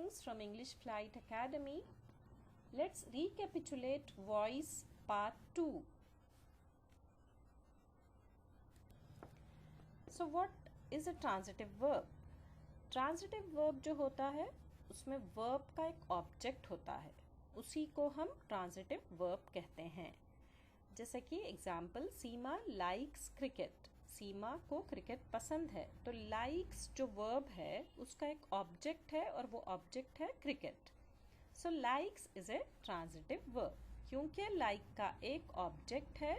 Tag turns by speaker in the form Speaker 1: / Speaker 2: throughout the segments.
Speaker 1: Greetings from English Flight Academy. Let's recapitulate voice part 2. So what is a transitive verb? Transitive verb जो होता है उसमें verb का एक object होता है, उसी को हम transitive verb कहते हैं. जैसे कि एग्जाम्पल, सीमा लाइक्स क्रिकेट. सीमा को क्रिकेट पसंद है, तो लाइक्स जो वर्ब है उसका एक ऑब्जेक्ट है और वो ऑब्जेक्ट है cricket. So likes is a transitive verb क्योंकि लाइक का एक ऑब्जेक्ट है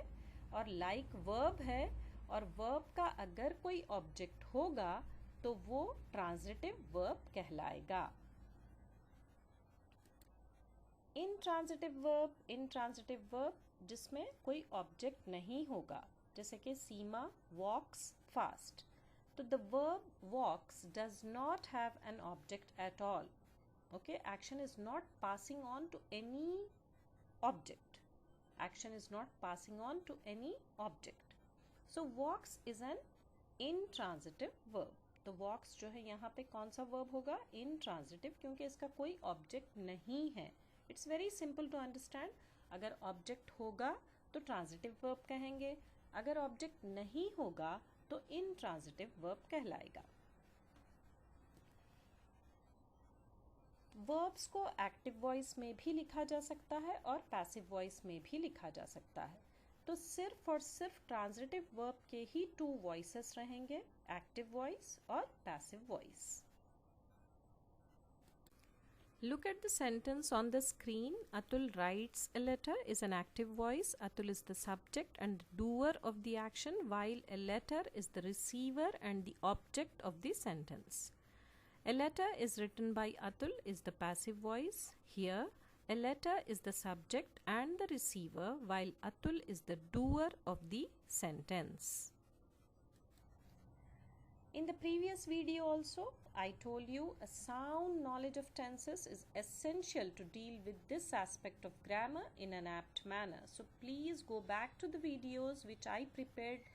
Speaker 1: और लाइक वर्ब है, और वर्ब का अगर कोई ऑब्जेक्ट होगा तो वो ट्रांजिटिव वर्ब कहलाएगा. इनट्रांजिटिव वर्ब जिसमें कोई ऑब्जेक्ट नहीं होगा, जैसे कि सीमा वॉक्स फास्ट. तो the verb walks does not have an object at all. Okay, action is not passing on to any object. Action is not passing on to any object. So walks is an intransitive verb. तो walks जो है यहाँ पे कौन सा verb होगा? Intransitive, क्योंकि इसका कोई ऑब्जेक्ट नहीं है. It's very simple to understand. अगर ऑब्जेक्ट होगा तो ट्रांजिटिव वर्ब कहेंगे, अगर ऑब्जेक्ट नहीं होगा तो इनट्रांजिटिव वर्ब कहलाएगा. वर्ब्स को एक्टिव वॉइस में भी लिखा जा सकता है और पैसिव वॉइस में भी लिखा जा सकता है. तो सिर्फ और सिर्फ ट्रांजिटिव वर्ब के ही 2 वॉइसेस रहेंगे, एक्टिव वॉइस और passive voice. Look at the sentence on the screen. Atul writes a letter is an active voice. Atul is the subject and the doer of the action, while a letter is the receiver and the object of the sentence. A letter is written by Atul is the passive voice. Here, a letter is the subject and the receiver, while Atul is the doer of the sentence. In the previous video also, I told you a sound knowledge of tenses is essential to deal with this aspect of grammar in an apt manner. So please go back to the videos which I prepared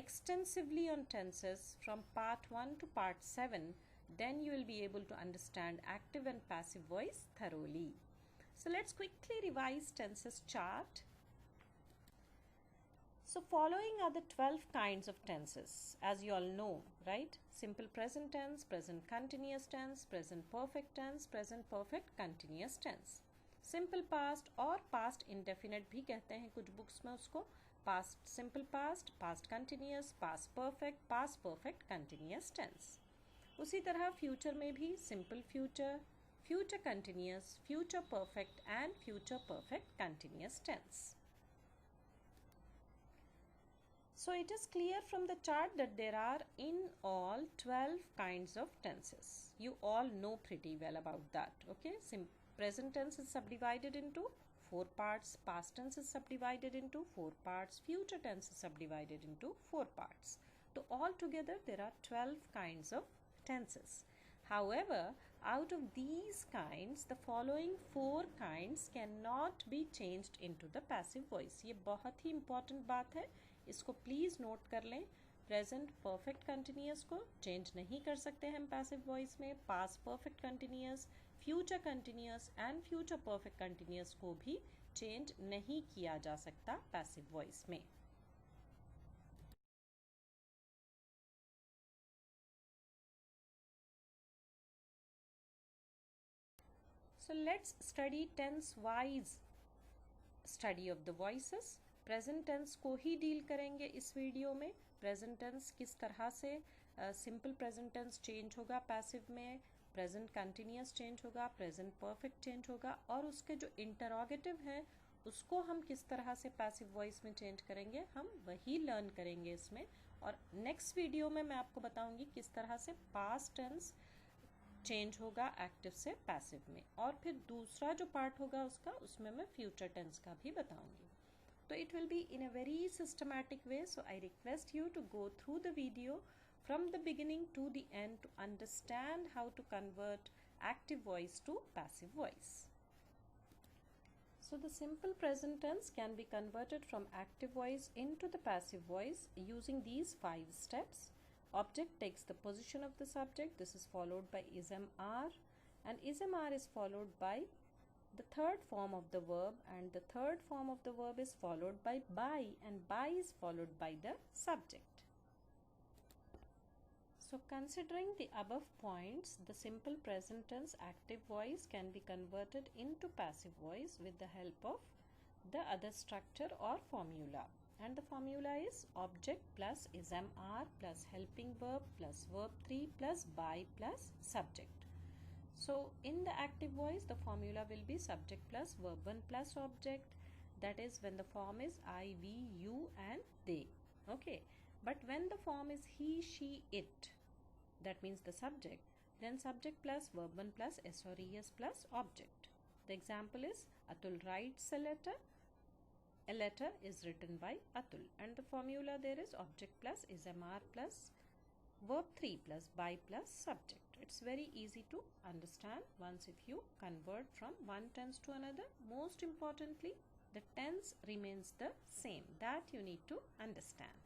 Speaker 1: extensively on tenses from part 1 to part 7. Then you will be able to understand active and passive voice thoroughly. So let's quickly revise tenses chart. So following are the 12 kinds of tenses, as you all know, right? Simple present tense, present continuous tense, present perfect tense, present perfect continuous tense. Simple past और past indefinite भी कहते हैं कुछ books में उसको. Past simple past, past continuous, past perfect continuous tense. उसी तरह future में भी simple future, future continuous, future perfect and future perfect continuous tense. So it is clear from the chart that there are in all 12 kinds of tenses. You all know pretty well about that. Okay, present tense is subdivided into 4 parts, past tense is subdivided into 4 parts, future tense is subdivided into 4 parts. So altogether there are 12 kinds of tenses. However, out of these kinds, the following 4 kinds cannot be changed into the passive voice. ये बहुत ही important बात है, इसको please note कर लें. Present perfect continuous को change नहीं कर सकते हम पैसिव वॉइस में. Past perfect continuous, future continuous and future perfect continuous को भी चेंज नहीं किया जा सकता पैसिव वॉइस में. So let's study tense wise study of the voices. Present tense को ही डील करेंगे इस वीडियो में. प्रेजेंट टेंस किस तरह से सिंपल प्रेजेंट टेंस चेंज होगा पैसिव में, प्रेजेंट कंटिन्यूअस चेंज होगा, प्रेजेंट परफेक्ट चेंज होगा, और उसके जो इंटरोगेटिव है उसको हम किस तरह से पैसिव वॉइस में चेंज करेंगे, हम वही लर्न करेंगे इसमें. और नेक्स्ट वीडियो में मैं आपको बताऊंगी किस तरह से पास्ट टेंस चेंज होगा एक्टिव से पैसिव में, और फिर दूसरा जो पार्ट होगा उसका, उसमें मैं फ्यूचर टेंस का भी बताऊंगी. So it will be in a very systematic way. So I request you to go through the video from the beginning to the end to understand how to convert active voice to passive voice. So the simple present tense can be converted from active voice into the passive voice using these 5 steps. Object takes the position of the subject. This is followed by is am are. and ismr is followed by the third form of the verb, and the third form of the verb is followed by and by is followed by the subject. So considering the above points, the simple present tense active voice can be converted into passive voice with the help of the other structure or formula. And the formula is object plus ismr plus helping verb plus verb 3 plus by plus subject. So in the active voice, the formula will be subject plus verb 1 plus object. That is when the form is I, we, you and they. Okay. But when the form is he, she, it, that means the subject, then subject plus verb 1 plus s or es plus object. The example is Atul writes a letter. A letter is written by Atul, and the formula there is object plus ismr plus verb 3 plus by plus subject. It's very easy to understand once if you convert from one tense to another. Most importantly, the tense remains the same. That you need to understand.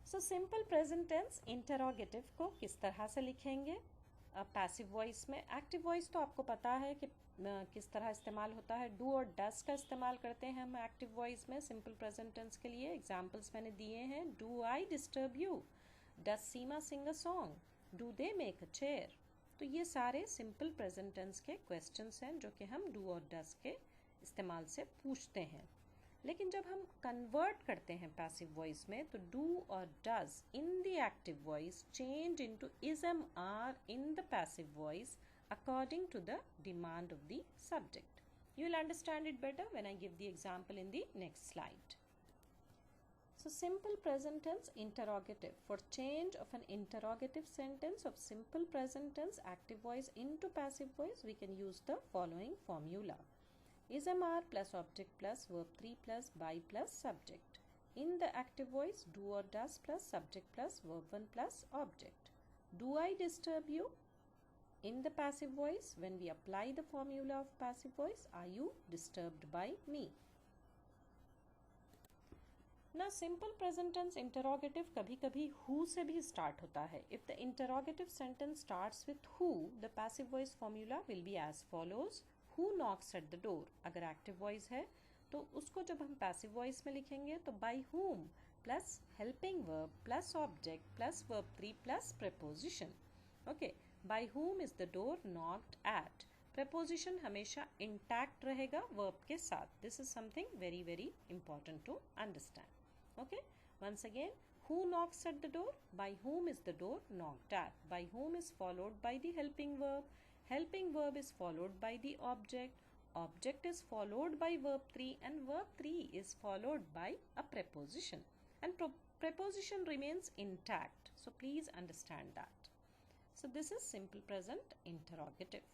Speaker 1: So simple present tense interrogative को किस तरह से लिखेंगे passive voice में? Active voice तो आपको पता है कि किस तरह इस्तेमाल होता है. डू और डस का इस्तेमाल करते हैं हम एक्टिव वॉइस में सिंपल प्रेजेंट टेंस के लिए. एग्जाम्पल्स मैंने दिए हैं. Do I disturb you? Does Seema sing a song? Do they make a chair? तो ये सारे सिंपल प्रेजेंट टेंस के क्वेश्चंस हैं जो कि हम डू और डस के इस्तेमाल से पूछते हैं. लेकिन जब हम कन्वर्ट करते हैं पैसिव वॉइस में तो डू और does in the active voice change into ismr in the passive voice according to the demand of the subject. You will understand it better when I give the example in the next slide. So simple present tense interrogative. For change of an interrogative sentence of simple present tense active voice into passive voice, we can use the following formula. Ismr plus object plus verb 3 plus by plus subject. In the active voice, do or does plus subject plus verb 1 plus object. Do I disturb you? In the passive voice, when we apply the formula of passive voice, are you disturbed by me? Now simple present tense interrogative कभी-कभी who से भी start होता है. If the interrogative sentence starts with who, the passive voice formula will be as follows. Who knocks at the door? अगर active voice है तो उसको जब हम passive voice में लिखेंगे तो by whom plus helping verb plus object plus verb 3 plus preposition. Okay. By whom is the door knocked at? Preposition हमेशा intact रहेगा verb के साथ. This is something very very important to understand. Okay. Once again, who knocks at the door? By whom is the door knocked at? By whom is followed by the helping verb. Helping verb is followed by the object. Object is followed by verb 3 and verb 3 is followed by a preposition. And preposition remains intact. So please understand that. So this is simple present interrogative.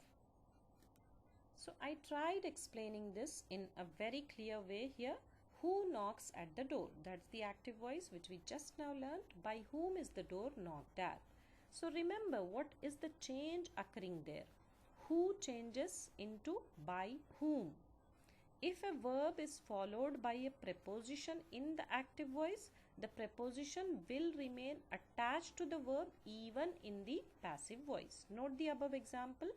Speaker 1: So I tried explaining this in a very clear way here. Who knocks at the door? That's the active voice which we just now learned. By whom is the door knocked at? So remember what is the change occurring there. Who changes into by whom. If a verb is followed by a preposition in the active voice, the preposition will remain attached to the verb even in the passive voice. Note the above example.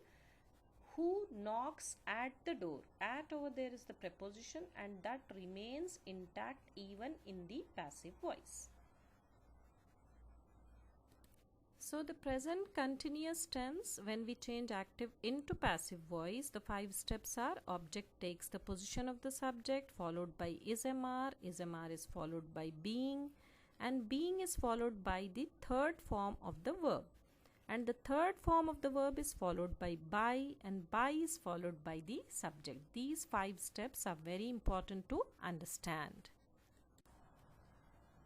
Speaker 1: Who knocks at the door? At over there is the preposition and that remains intact even in the passive voice. So the present continuous tense, when we change active into passive voice, the 5 steps are: object takes the position of the subject, followed by ismr, ismr is followed by being, and being is followed by the third form of the verb. And the third form of the verb is followed by, and by is followed by the subject. These 5 steps are very important to understand.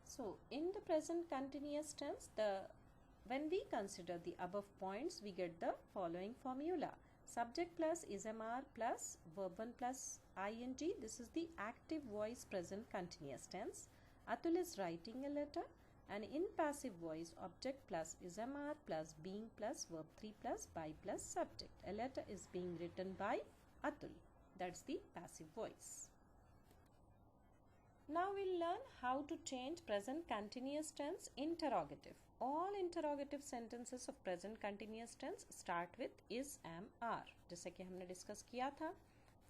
Speaker 1: So in the present continuous tense, when we consider the above points, we get the following formula. Subject plus ismr plus verb 1 plus ing. This is the active voice present continuous tense. Atul is writing a letter. And in passive voice, object plus ismr plus being plus verb 3 plus by plus subject. A letter is being written by Atul. That's the passive voice. Now we'll learn how to change present continuous tense interrogative. all interrogative sentences of present continuous tense start with is, am, are. जैसे कि हमने discuss किया था,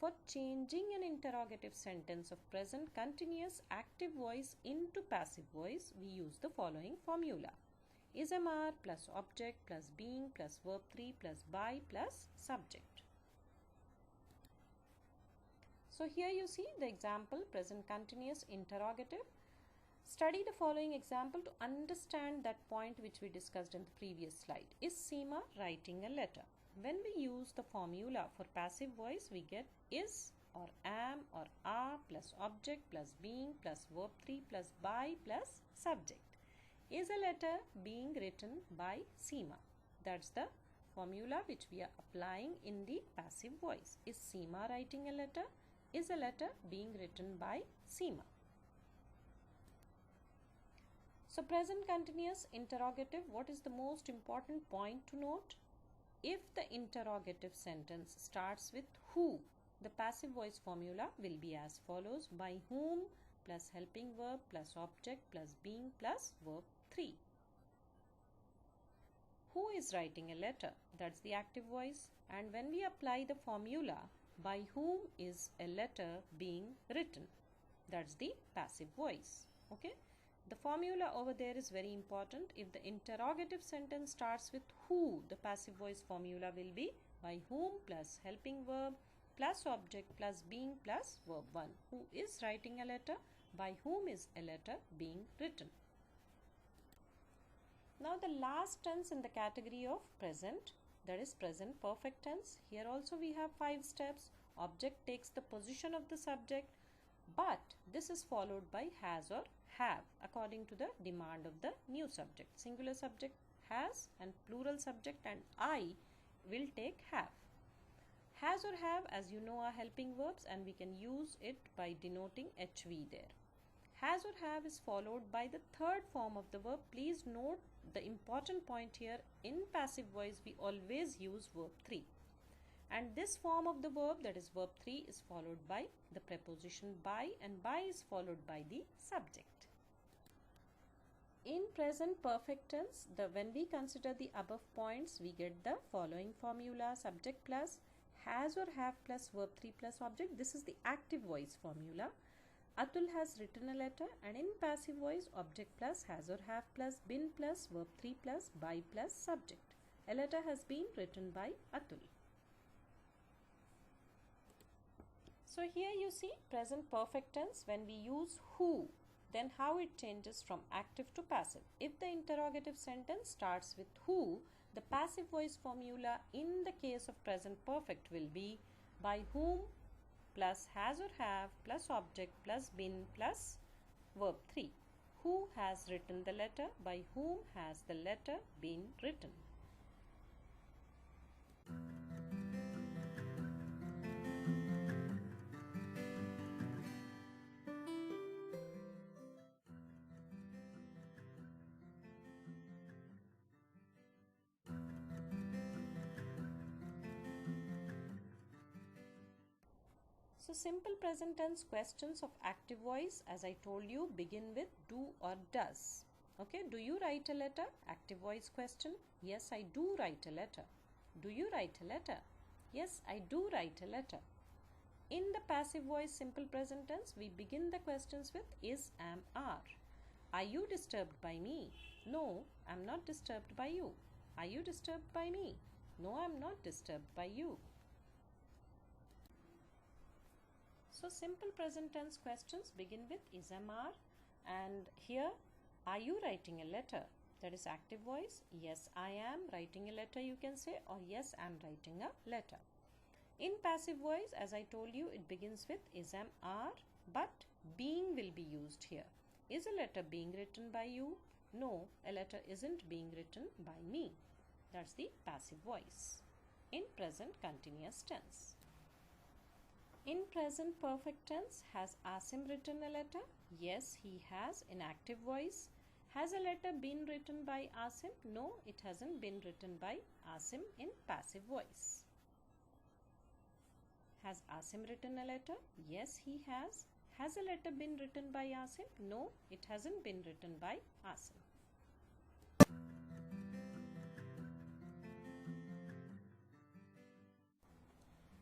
Speaker 1: for changing an interrogative sentence of present continuous active voice into passive voice, we use the following formula. Is, am, are plus object plus being plus verb 3 plus by plus subject. So here you see the example present continuous interrogative. Study the following example to understand that point which we discussed in the previous slide. Is Seema writing a letter? When we use the formula for passive voice, we get is or am or are plus object plus being plus verb 3 plus by plus subject. Is a letter being written by Seema? That's the formula which we are applying in the passive voice. Is Seema writing a letter? Is a letter being written by Seema? So present continuous interrogative, what is the most important point to note? If the interrogative sentence starts with who, the passive voice formula will be as follows: by whom plus helping verb plus object plus being plus verb 3. Who is writing a letter? That's the active voice. And when we apply the formula, by whom is a letter being written? That's the passive voice. Okay? The formula over there is very important. If the interrogative sentence starts with who, the passive voice formula will be by whom plus helping verb plus object plus being plus verb 1. Who is writing a letter? By whom is a letter being written? Now the last tense in the category of present, that is present perfect tense. Here also we have 5 steps. Object takes the position of the subject, but this is followed by has or have according to the demand of the new subject. Singular subject has and plural subject and I will take have. Has or have, as you know, are helping verbs and we can use it by denoting HV there. Has or have is followed by the third form of the verb. Please note the important point here. In passive voice we always use verb 3. And this form of the verb, that is verb 3, is followed by the preposition by, and by is followed by the subject. In present perfect tense, when we consider the above points, we get the following formula: subject plus has or have plus verb 3 plus object. This is the active voice formula. Atul has written a letter, and in passive voice, object plus has or have plus been plus verb 3 plus by plus subject. A letter has been written by Atul. So here you see present perfect tense. When we use who, then how it changes from active to passive. If the interrogative sentence starts with who, the passive voice formula in the case of present perfect will be by whom plus has or have plus object plus been plus verb 3. Who has written the letter? By whom has the letter been written? So simple present tense questions of active voice, as I told you, begin with do or does. Okay, do you write a letter? Active voice question. Yes, I do write a letter. Do you write a letter? Yes, I do write a letter. In the passive voice simple present tense, we begin the questions with is, am, are. Are you disturbed by me? No, I'm not disturbed by you. Are you disturbed by me? No, I'm not disturbed by you. So simple present tense questions begin with is, am, are, and here are you writing a letter? That is active voice. Yes, I am writing a letter, you can say, or yes, I'm writing a letter. In passive voice, as I told you, it begins with is, am, are, but being will be used here. Is a letter being written by you? No, a letter isn't being written by me. That's the passive voice. In present continuous tense. In present perfect tense, has Asim written a letter? Yes, he has, in active voice. Has a letter been written by Asim? No, it hasn't been written by Asim, in passive voice. Has Asim written a letter? Yes, he has. Has a letter been written by Asim? No, it hasn't been written by Asim.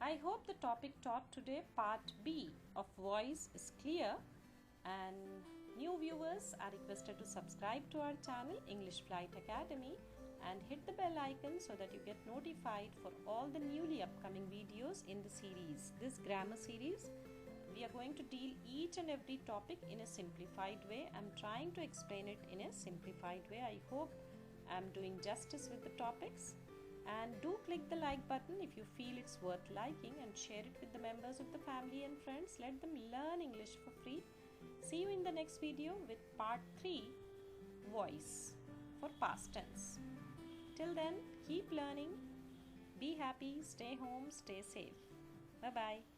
Speaker 1: I hope the topic taught today, Part B of Voice, is clear, and new viewers are requested to subscribe to our channel English Flight Academy and hit the bell icon so that you get notified for all the newly upcoming videos in the series. This grammar series, we are going to deal each and every topic in a simplified way. I'm trying to explain it in a simplified way. I hope I'm doing justice with the topics. And do click the like button if you feel it's worth liking, and share it with the members of the family and friends. Let them learn English for free. See you in the next video with Part 3, Voice for past tense. Till then, keep learning, be happy, stay home, stay safe. Bye-bye.